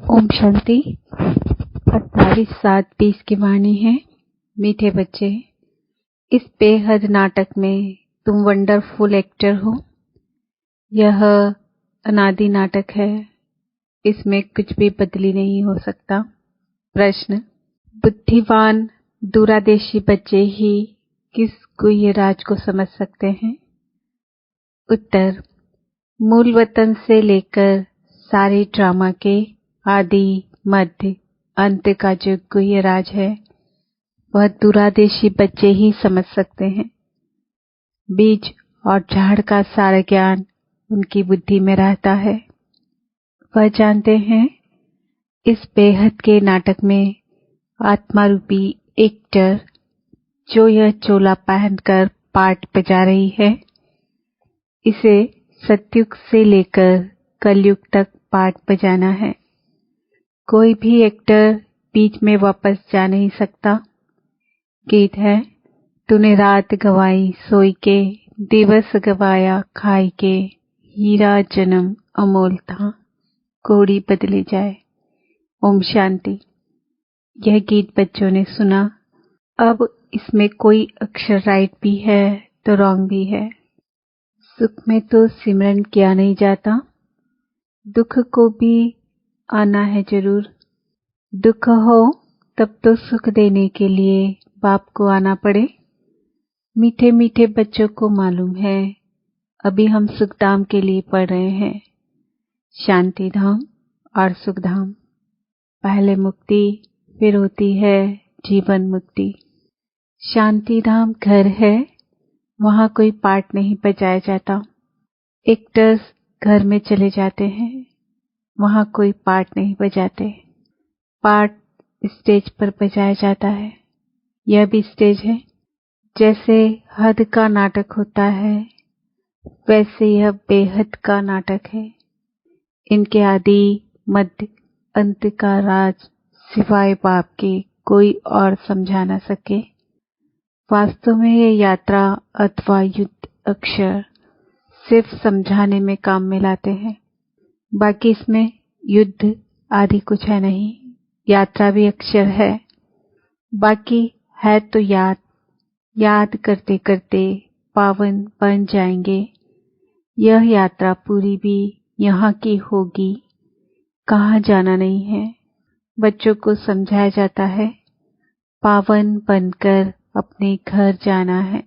ओम शांति। 28/7/20 की वाणी है। मीठे बच्चे, इस बेहद नाटक में तुम वंडरफुल एक्टर हो। यह अनादि नाटक है, इसमें कुछ भी बदली नहीं हो सकता। प्रश्न: बुद्धिवान दूरादेशी बच्चे ही किस गुह्य राज को समझ सकते हैं? उत्तर: मूल वतन से लेकर सारे ड्रामा के आदि मध्य अंत का जो गुह्य राज है वह दूरादेशी बच्चे ही समझ सकते हैं। बीज और झाड़ का सारा ज्ञान उनकी बुद्धि में रहता है। वह जानते हैं इस बेहद के नाटक में आत्मा रूपी एक्टर जो यह चोला पहनकर पार्ट बजा रही है, इसे सतयुग से लेकर कलयुग तक पार्ट बजाना है। कोई भी एक्टर बीच में वापस जा नहीं सकता। गीत है: तूने रात गवाई सोई के, दिवस गवाया खाई के, हीरा जन्म अमोल था, कोड़ी बदले जाए। ओम शांति। यह गीत बच्चों ने सुना। अब इसमें कोई अक्षर राइट भी है तो रॉन्ग भी है। सुख में तो सिमरन किया नहीं जाता, दुख को भी आना है जरूर। दुख हो तब तो सुख देने के लिए बाप को आना पड़े। मीठे मीठे बच्चों को मालूम है अभी हम सुखधाम के लिए पढ़ रहे हैं, शांति धाम और सुखधाम। पहले मुक्ति, फिर होती है जीवन मुक्ति। शांति धाम घर है, वहां कोई पार्ट नहीं बजाया जाता। एक्टर्स घर में चले जाते हैं, वहां कोई पार्ट नहीं बजाते। पार्ट स्टेज पर बजाया जाता है। यह भी स्टेज है। जैसे हद का नाटक होता है वैसे यह बेहद का नाटक है। इनके आदि मध्य अंत का राज सिवाय बाप के कोई और समझा न सके। वास्तव में यह यात्रा अथवा युद्ध अक्षर सिर्फ समझाने में काम में लाते हैं। बाकी इसमें युद्ध आदि कुछ है नहीं। यात्रा भी अक्षर है, बाकी है तो याद करते करते पावन बन जाएंगे। यह यात्रा पूरी भी यहाँ की होगी, कहाँ जाना नहीं है। बच्चों को समझाया जाता है पावन बनकर अपने घर जाना है।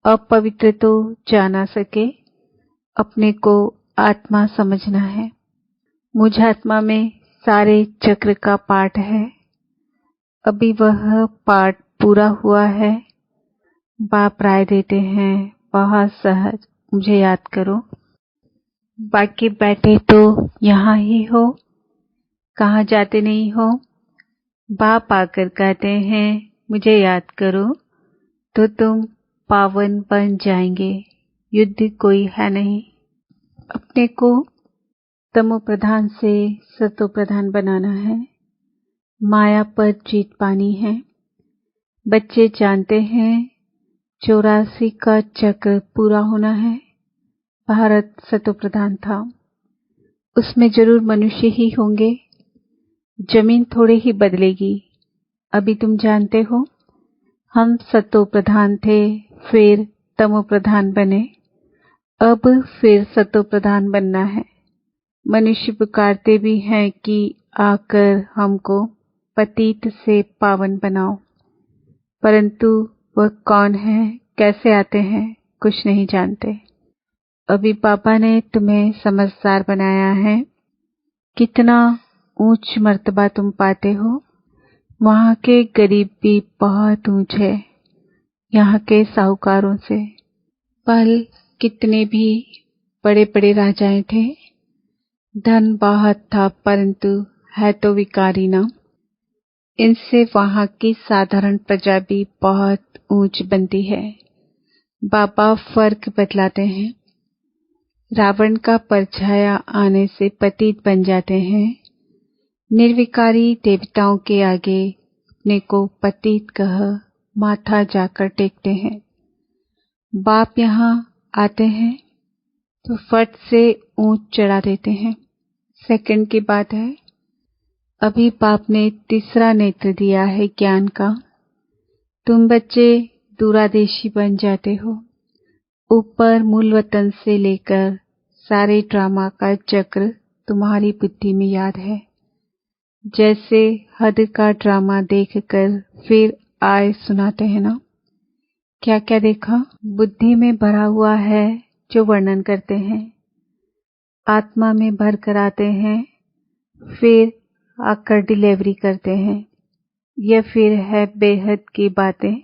अपवित्र तो जा ना सके, अपने को आत्मा समझना है। मुझ आत्मा में सारे चक्र का पाठ है। अभी वह पाठ पूरा हुआ है। बाप राय देते हैं बहुत सहज, मुझे याद करो। बाकी बैठे तो यहाँ ही हो, कहाँ जाते नहीं हो। बाप आकर कहते हैं मुझे याद करो, तो तुम पावन बन जाएंगे। युद्ध कोई है नहीं। अपने को तमो प्रधान से सतो प्रधान बनाना है, माया पर जीत पानी है। बच्चे जानते हैं 84 का चक्र पूरा होना है। भारत सतो प्रधान था, उसमें जरूर मनुष्य ही होंगे। जमीन थोड़े ही बदलेगी। अभी तुम जानते हो हम सतो प्रधान थे, फिर तमो प्रधान बने, अब फिर सतो प्रधान बनना है। मनुष्य पुकारते भी हैं कि आकर हमको पतित से पावन बनाओ, परंतु वह कौन है, कैसे आते हैं, कुछ नहीं जानते। अभी पापा ने तुम्हें समझदार बनाया है। कितना ऊंच मर्तबा तुम पाते हो। वहां के गरीब भी बहुत ऊंच है यहाँ के साहूकारों से। पहले कितने भी बड़े बड़े राजाएं थे, धन बहुत था, परंतु है तो विकारी ना। इनसे वहां की साधारण प्रजा भी बहुत ऊंच बनती है। बाबा फर्क बतलाते हैं। रावण का परछाया आने से पतित बन जाते हैं। निर्विकारी देवताओं के आगे अपने को पतित कह माथा जाकर टेकते हैं। बाप यहाँ आते हैं तो फट से ऊंच चढ़ा देते हैं। सेकंड की बात है। अभी बाप ने तीसरा नेत्र दिया है ज्ञान का। तुम बच्चे दूरादेशी बन जाते हो। ऊपर मूल वतन से लेकर सारे ड्रामा का चक्र तुम्हारी बुद्धि में याद है। जैसे हद का ड्रामा देखकर फिर आए सुनाते हैं ना। क्या क्या देखा? बुद्धि में भरा हुआ है जो वर्णन करते हैं, आत्मा में भर कर आते हैं, फिर आकर डिलीवरी करते हैं। यह फिर है बेहद की बातें।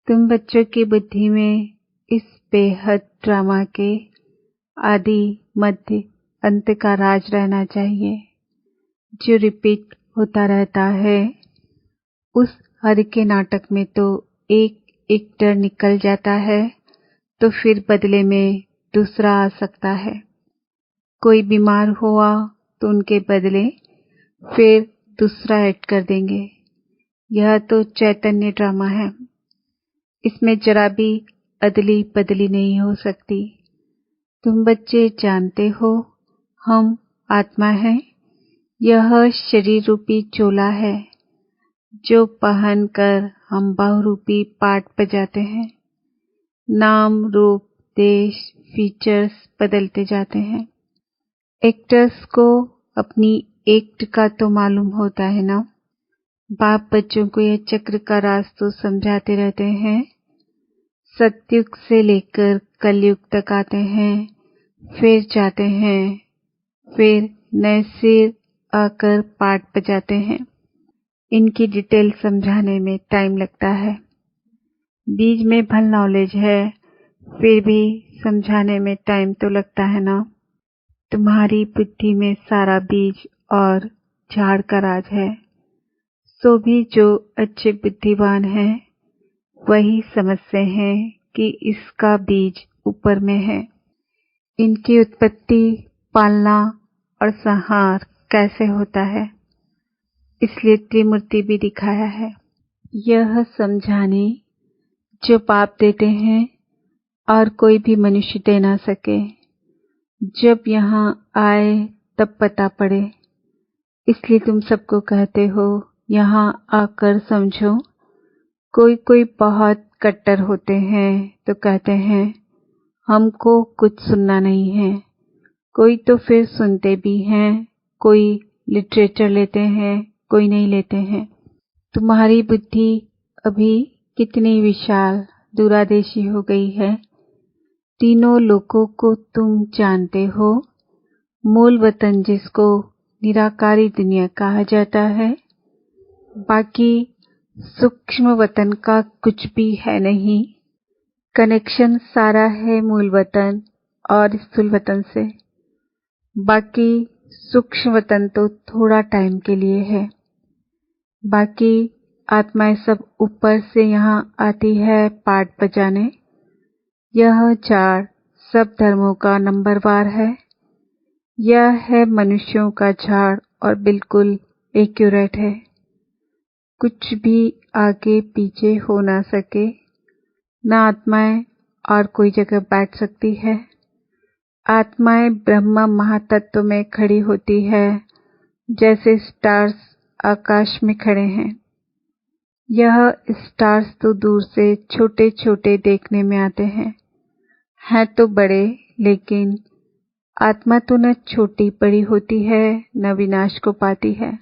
तुम बच्चों की बुद्धि में इस बेहद ड्रामा के आदि मध्य अंत का राज रहना चाहिए, जो रिपीट होता रहता है। उस हर के नाटक में तो एक एक्टर निकल जाता है तो फिर बदले में दूसरा आ सकता है। कोई बीमार हुआ तो उनके बदले फिर दूसरा ऐड कर देंगे। यह तो चैतन्य ड्रामा है। इसमें जरा भी अदली बदली नहीं हो सकती। तुम बच्चे जानते हो हम आत्मा हैं। यह शरीर रूपी चोला है जो पहन कर हम बहुरूपी पाठ बजाते हैं। नाम रूप देश फीचर्स बदलते जाते हैं। एक्टर्स को अपनी एक्ट का तो मालूम होता है ना। बाप बच्चों को यह चक्र का राज तो समझाते रहते हैं। सतयुग से लेकर कलयुग तक आते हैं, फिर जाते हैं, फिर नए सिर आकर पाठ बजाते हैं। इनकी डिटेल समझाने में टाइम लगता है। बीज में भल नॉलेज है, फिर भी समझाने में टाइम तो लगता है ना। तुम्हारी बुद्धि में सारा बीज और झाड़ का राज है। सो भी जो अच्छे बुद्धिमान हैं वही समझते हैं कि इसका बीज ऊपर में है। इनकी उत्पत्ति, पालना और संहार कैसे होता है, इसलिए त्रिमूर्ति भी दिखाया है। यह समझाने जो बाप देते हैं और कोई भी मनुष्य दे ना सके। जब यहाँ आए तब पता पड़े, इसलिए तुम सबको कहते हो यहाँ आकर समझो। कोई कोई बहुत कट्टर होते हैं तो कहते हैं हमको कुछ सुनना नहीं है। कोई तो फिर सुनते भी हैं, कोई लिटरेचर लेते हैं, कोई नहीं लेते हैं। तुम्हारी बुद्धि अभी कितनी विशाल दूरादेशी हो गई है। तीनों लोकों को तुम जानते हो। मूल वतन जिसको निराकारी दुनिया कहा जाता है, बाकी सूक्ष्म वतन का कुछ भी है नहीं। कनेक्शन सारा है मूल वतन और स्थूल वतन से। बाकी सूक्ष्म वतन तो थोड़ा टाइम के लिए है। बाकी आत्माएं सब ऊपर से यहाँ आती है पाठ बजाने। यह झाड़ सब धर्मों का नंबरवार है। यह है मनुष्यों का झाड़ और बिल्कुल एक्यूरेट है। कुछ भी आगे पीछे हो ना सके। न आत्माएं और कोई जगह बैठ सकती है। आत्माएं ब्रह्म महातत्व में खड़ी होती है, जैसे स्टार्स आकाश में खड़े हैं। यह स्टार्स तो दूर से छोटे छोटे देखने में आते हैं तो बड़े, लेकिन आत्मा तो न छोटी बड़ी होती है न विनाश को पाती है।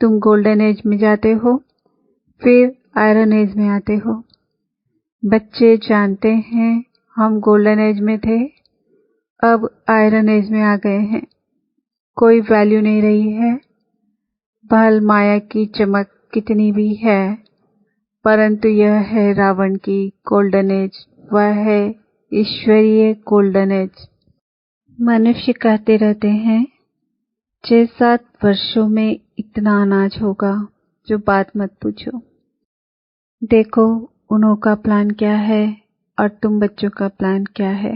तुम गोल्डन एज में जाते हो, फिर आयरन एज में आते हो। बच्चे जानते हैं हम गोल्डन एज में थे, अब आयरन एज में आ गए हैं। कोई वैल्यू नहीं रही है। भल माया की चमक कितनी भी है, परंतु यह है रावण की गोल्डन एज, वह है ईश्वरीय गोल्डन एज। मनुष्य कहते रहते हैं 6-7 वर्षों में इतना अनाज होगा, जो बात मत पूछो। देखो उन्हों का प्लान क्या है और तुम बच्चों का प्लान क्या है।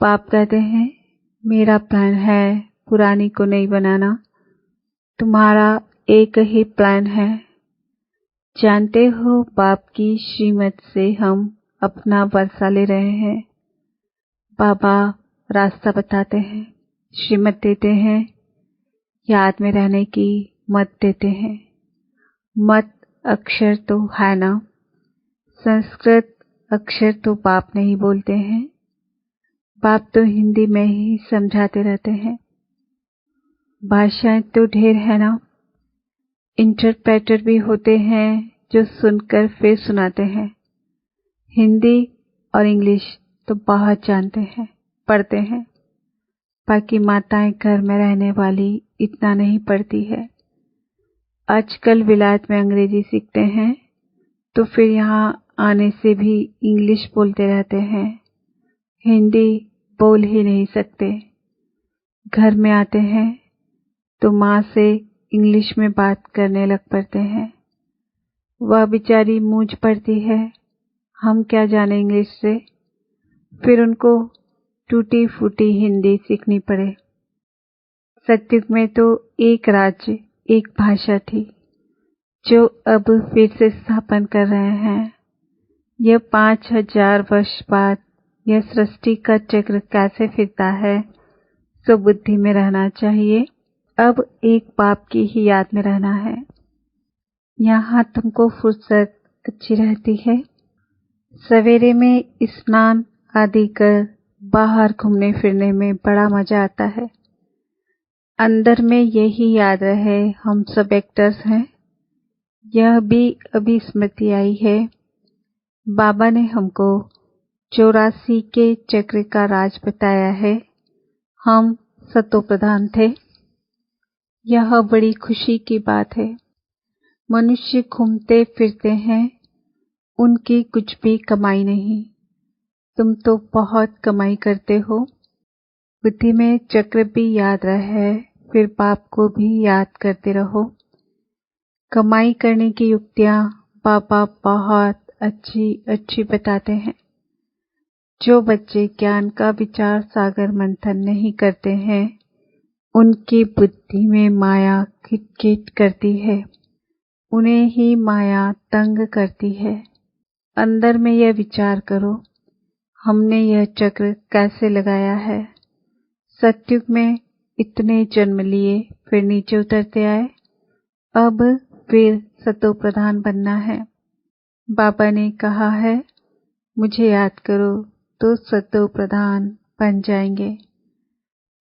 बाप कहते हैं मेरा प्लान है पुरानी को नहीं बनाना, तुम्हारा एक ही प्लान है। जानते हो बाप की श्रीमत से हम अपना वर्षा ले रहे हैं। बाबा रास्ता बताते हैं, श्रीमत देते हैं। याद में रहने की मत देते हैं। मत अक्षर तो है ना, संस्कृत अक्षर तो बाप नहीं बोलते हैं, बाप तो हिंदी में ही समझाते रहते हैं। भाषाएं तो ढेर है ना, इंटरप्रेटर भी होते हैं जो सुनकर फिर सुनाते हैं। हिंदी और इंग्लिश तो बहुत जानते हैं, पढ़ते हैं। बाकी माताएं घर में रहने वाली इतना नहीं पढ़ती है। आजकल विलायत में अंग्रेजी सीखते हैं तो फिर यहाँ आने से भी इंग्लिश बोलते रहते हैं, हिंदी बोल ही नहीं सकते। घर में आते हैं तो माँ से इंग्लिश में बात करने लग पड़ते हैं। वह बेचारी मूंझ पड़ती है, हम क्या जाने इंग्लिश से, फिर उनको टूटी फूटी हिंदी सीखनी पड़े। सतयुग में तो एक राज्य एक भाषा थी, जो अब फिर से स्थापन कर रहे हैं। यह 5000 वर्ष बाद यह सृष्टि का चक्र कैसे फिरता है, सो बुद्धि में रहना चाहिए। अब एक बाप की ही याद में रहना है। यहाँ तुमको फुर्सत अच्छी रहती है। सवेरे में स्नान आदि कर बाहर घूमने फिरने में बड़ा मजा आता है। अंदर में यही याद रहे हम सब एक्टर्स हैं। यह भी अभी स्मृति आई है। बाबा ने हमको 84 के चक्र का राज बताया है। हम सतो प्रधान थे। यह बड़ी खुशी की बात है। मनुष्य घूमते फिरते हैं, उनकी कुछ भी कमाई नहीं। तुम तो बहुत कमाई करते हो। बुद्धि में चक्र भी याद रहे, फिर बाप को भी याद करते रहो। कमाई करने की युक्तियां बाबा बहुत अच्छी अच्छी बताते हैं। जो बच्चे ज्ञान का विचार सागर मंथन नहीं करते हैं, उनकी बुद्धि में माया खिटखिट करती है, उन्हें ही माया तंग करती है। अंदर में यह विचार करो, हमने यह चक्र कैसे लगाया है। सतयुग में इतने जन्म लिए, फिर नीचे उतरते आए, अब फिर सतो प्रधान बनना है। बाबा ने कहा है, मुझे याद करो तो सतो प्रधान बन जाएंगे।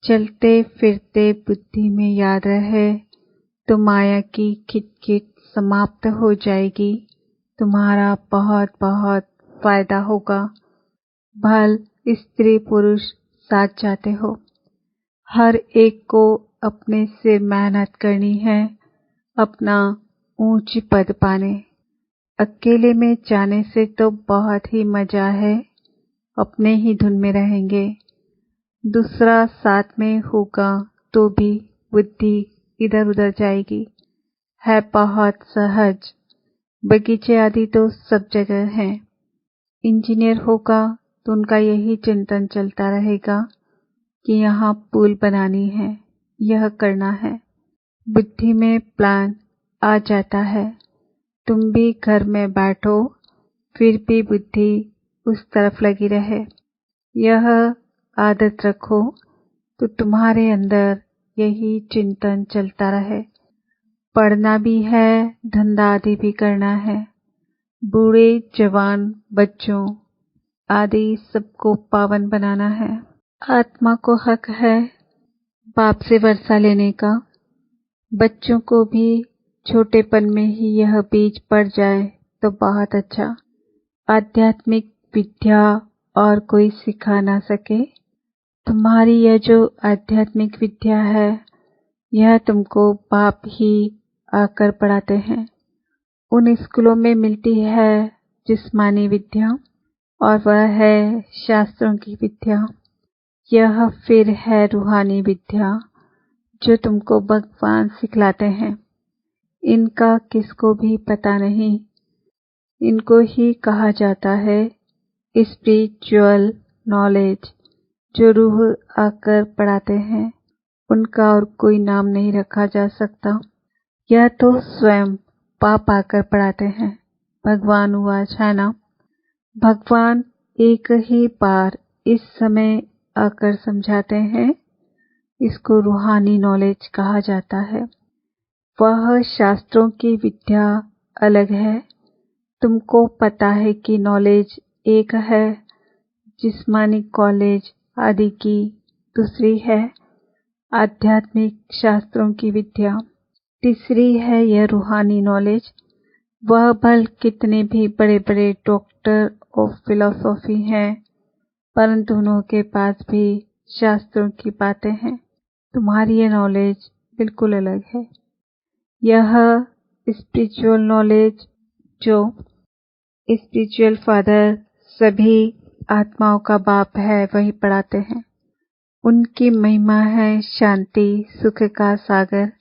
चलते फिरते बुद्धि में याद रहे तो माया की खिटखिट समाप्त हो जाएगी। तुम्हारा बहुत बहुत फायदा होगा। भल स्त्री पुरुष साथ जाते हो, हर एक को अपने से मेहनत करनी है अपना ऊंच पद पाने। अकेले में जाने से तो बहुत ही मजा है, अपने ही धुन में रहेंगे। दूसरा साथ में होगा तो भी बुद्धि इधर उधर जाएगी। है बहुत सहज। बगीचे आदि तो सब जगह हैं। इंजीनियर होगा तो उनका यही चिंतन चलता रहेगा कि यहाँ पुल बनानी है, यह करना है। बुद्धि में प्लान आ जाता है। तुम भी घर में बैठो, फिर भी बुद्धि उस तरफ लगी रहे। यह आदत रखो तो तुम्हारे अंदर यही चिंतन चलता रहे। पढ़ना भी है, धंधा आदि भी करना है। बूढ़े जवान बच्चों आदि सबको पावन बनाना है। आत्मा को हक है बाप से वर्षा लेने का। बच्चों को भी छोटेपन में ही यह बीज पड़ जाए तो बहुत अच्छा। आध्यात्मिक विद्या और कोई सिखा ना सके। तुम्हारी यह जो आध्यात्मिक विद्या है, यह तुमको बाप ही आकर पढ़ाते हैं। उन स्कूलों में मिलती है जिस्मानी विद्या, और वह है शास्त्रों की विद्या। यह फिर है रूहानी विद्या, जो तुमको भगवान सिखलाते हैं। इनका किसको भी पता नहीं। इनको ही कहा जाता है स्पिरिचुअल नॉलेज। जो रूह आकर पढ़ाते हैं, उनका और कोई नाम नहीं रखा जा सकता। यह तो स्वयं बाप आकर पढ़ाते हैं। भगवान उवाच, है ना। भगवान एक ही बार इस समय आकर समझाते हैं। इसको रूहानी नॉलेज कहा जाता है। वह शास्त्रों की विद्या अलग है। तुमको पता है कि नॉलेज एक है, जिस्मानी कॉलेज आदि की दूसरी है आध्यात्मिक शास्त्रों की विद्या, तीसरी है यह रूहानी नॉलेज। वह भल कितने भी बड़े बड़े डॉक्टर ऑफ फिलॉसफी हैं, परंतु उनके पास भी शास्त्रों की बातें हैं। तुम्हारी यह नॉलेज बिल्कुल अलग है। यह स्पिरिचुअल नॉलेज जो स्पिरिचुअल फादर सभी आत्माओं का बाप है वही पढ़ाते हैं। उनकी महिमा है शांति सुख का सागर।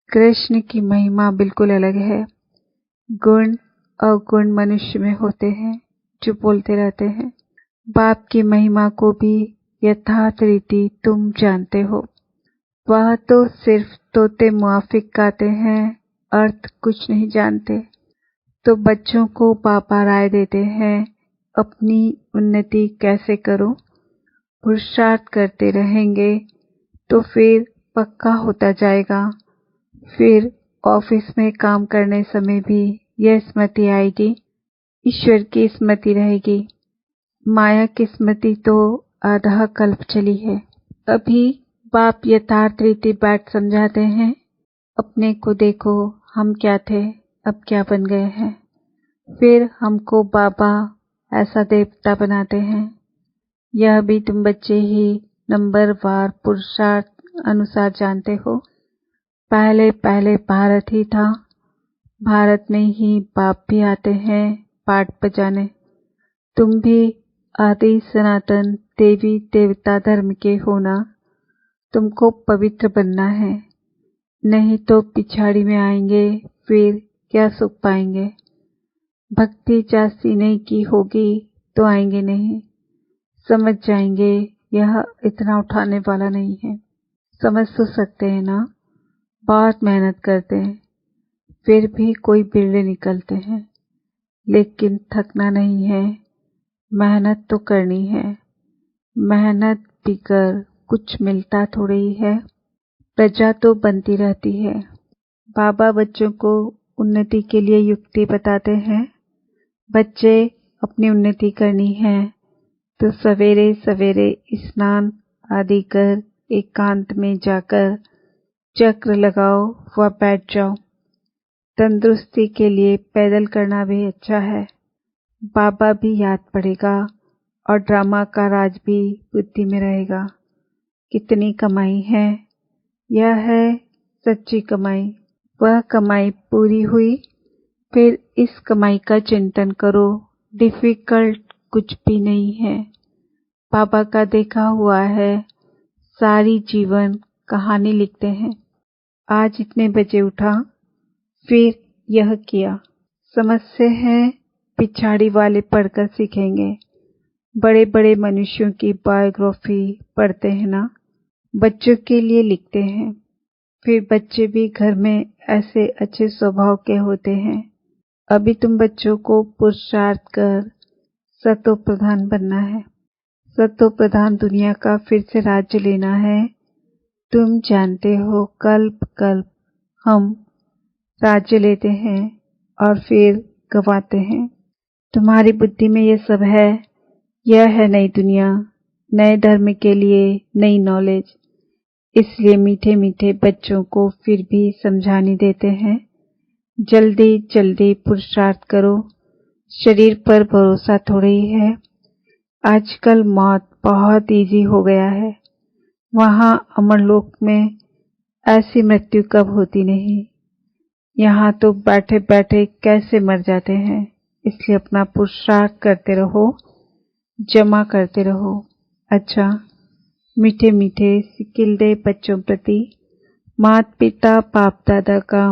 कृष्ण की महिमा बिल्कुल अलग है। गुण अवगुण मनुष्य में होते हैं जो बोलते रहते हैं। बाप की महिमा को भी यथार्थ रीति तुम जानते हो। वह तो सिर्फ तोते मुआफिक गाते हैं, अर्थ कुछ नहीं जानते। तो बच्चों को पापा राय देते हैं अपनी उन्नति कैसे करो। पुरुषार्थ करते रहेंगे तो फिर पक्का होता जाएगा। फिर ऑफिस में काम करने समय भी यह स्मृति आएगी, ईश्वर की स्मृति रहेगी। माया की स्मृति तो आधा कल्प चली है। अभी बाप यथार्थ रीति बैठ समझाते हैं, अपने को देखो, हम क्या थे अब क्या बन गए हैं। फिर हमको बाबा ऐसा देवता बनाते हैं। यह भी तुम बच्चे ही नंबरवार पुरुषार्थ अनुसार जानते हो। पहले पहले भारत ही था, भारत में ही बाप भी आते हैं पाठ बजाने। तुम भी आदि सनातन देवी देवता धर्म के हो ना। तुमको पवित्र बनना है, नहीं तो पिछाड़ी में आएंगे, फिर क्या सुख पाएंगे। भक्ति जास्ती नहीं की होगी तो आएंगे नहीं। समझ जाएंगे यह इतना उठाने वाला नहीं है। समझ तो सकते हैं ना, बहुत मेहनत करते हैं, फिर भी कोई बिरले निकलते हैं। लेकिन थकना नहीं है, मेहनत तो करनी है। मेहनत बिगर कुछ मिलता थोड़ी ही है। प्रजा तो बनती रहती है। बाबा बच्चों को उन्नति के लिए युक्ति बताते हैं। बच्चे अपनी उन्नति करनी है तो सवेरे सवेरे स्नान आदि कर एकांत में जाकर चक्र लगाओ व बैठ जाओ। तंदुरुस्ती के लिए पैदल करना भी अच्छा है। बाबा भी याद पड़ेगा और ड्रामा का राज भी बुद्धि में रहेगा। कितनी कमाई है, यह है सच्ची कमाई। वह कमाई पूरी हुई, फिर इस कमाई का चिंतन करो। डिफिकल्ट कुछ भी नहीं है। बाबा का देखा हुआ है, सारी जीवन कहानी लिखते हैं। आज इतने बजे उठा, फिर यह किया। समझते हैं पिछाड़ी वाले पढ़कर सीखेंगे। बड़े बड़े मनुष्यों की बायोग्राफी पढ़ते हैं ना, बच्चों के लिए लिखते हैं। फिर बच्चे भी घर में ऐसे अच्छे स्वभाव के होते हैं। अभी तुम बच्चों को पुरुषार्थ कर सतो प्रधान बनना है। सतो प्रधान दुनिया का फिर से राज्य लेना है। तुम जानते हो कल्प कल्प हम राज्य लेते हैं और फिर गंवाते हैं। तुम्हारी बुद्धि में ये सब है। यह है नई दुनिया, नए धर्म के लिए नई नॉलेज। इसलिए मीठे मीठे बच्चों को फिर भी समझाने देते हैं, जल्दी जल्दी पुरुषार्थ करो। शरीर पर भरोसा थोड़ी है। आजकल मौत बहुत इजी हो गया है। वहाँ अमरलोक में ऐसी मृत्यु कब होती नहीं। यहाँ तो बैठे बैठे कैसे मर जाते हैं। इसलिए अपना पुरुषार्थ करते रहो, जमा करते रहो। अच्छा, मीठे मीठे सिकिलदे बच्चों प्रति माता पिता बाप दादा का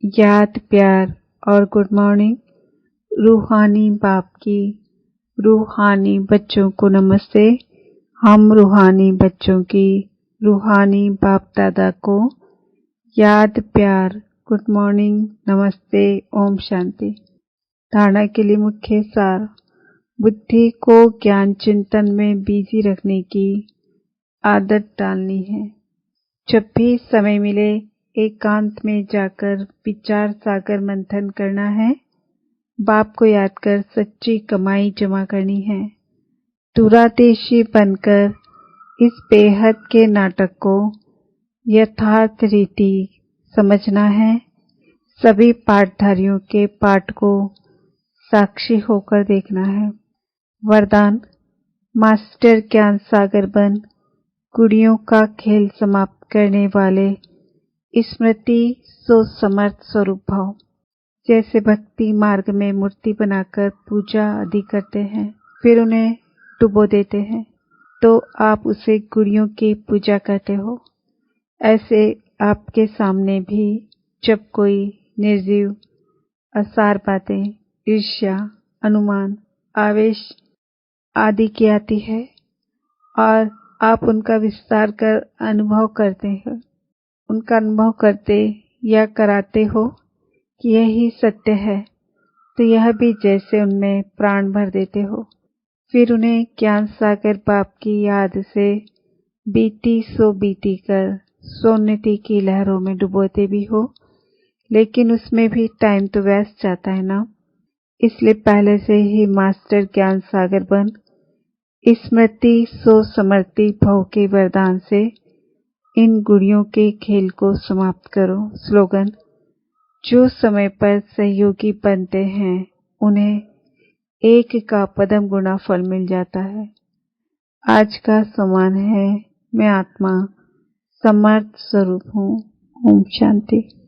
याद प्यार और गुड मॉर्निंग। रूहानी बाप की रूहानी बच्चों को नमस्ते। हम रूहानी बच्चों की रूहानी बाप दादा को याद प्यार गुड मॉर्निंग नमस्ते ओम शांति। धारणा के लिए मुख्य सार, बुद्धि को ज्ञान चिंतन में बिजी रखने की आदत डालनी है। जब भी समय मिले एकांत में जाकर विचार सागर मंथन करना है। बाप को याद कर सच्ची कमाई जमा करनी है। दूरादेशी बनकर इस बेहद के नाटक को यथार्थ रीति समझना है। सभी पाठधारियों के पाठ को साक्षी होकर देखना है। वरदान, मास्टर ज्ञान सागर बन गुड़ियों का खेल समाप्त करने वाले स्मृति सो समर्थ स्वरूप भाव। जैसे भक्ति मार्ग में मूर्ति बनाकर पूजा आदि करते हैं, फिर उन्हें डुबो देते हैं, तो आप उसे गुड़ियों की पूजा करते हो। ऐसे आपके सामने भी जब कोई निर्जीव असार बातें, ईर्ष्या, अनुमान, आवेश आदि की आती है और आप उनका विस्तार कर अनुभव करते हैं, उनका अनुभव करते या कराते हो कि यही सत्य है, तो यह भी जैसे उनमें प्राण भर देते हो। फिर उन्हें ज्ञान सागर बाप की याद से बीती सो बीती कर सोन्नति की लहरों में डुबोते भी हो, लेकिन उसमें भी टाइम तो व्यस्त जाता है ना। इसलिए पहले से ही मास्टर ज्ञान सागर बन स्मृति सो समर्ति भव के वरदान से इन गुड़ियों के खेल को समाप्त करो। स्लोगन, जो समय पर सहयोगी बनते हैं उन्हें एक का पदम गुना फल मिल जाता है। आज का समान है, मैं आत्मा समर्थ स्वरूप हूँ। ओम शांति।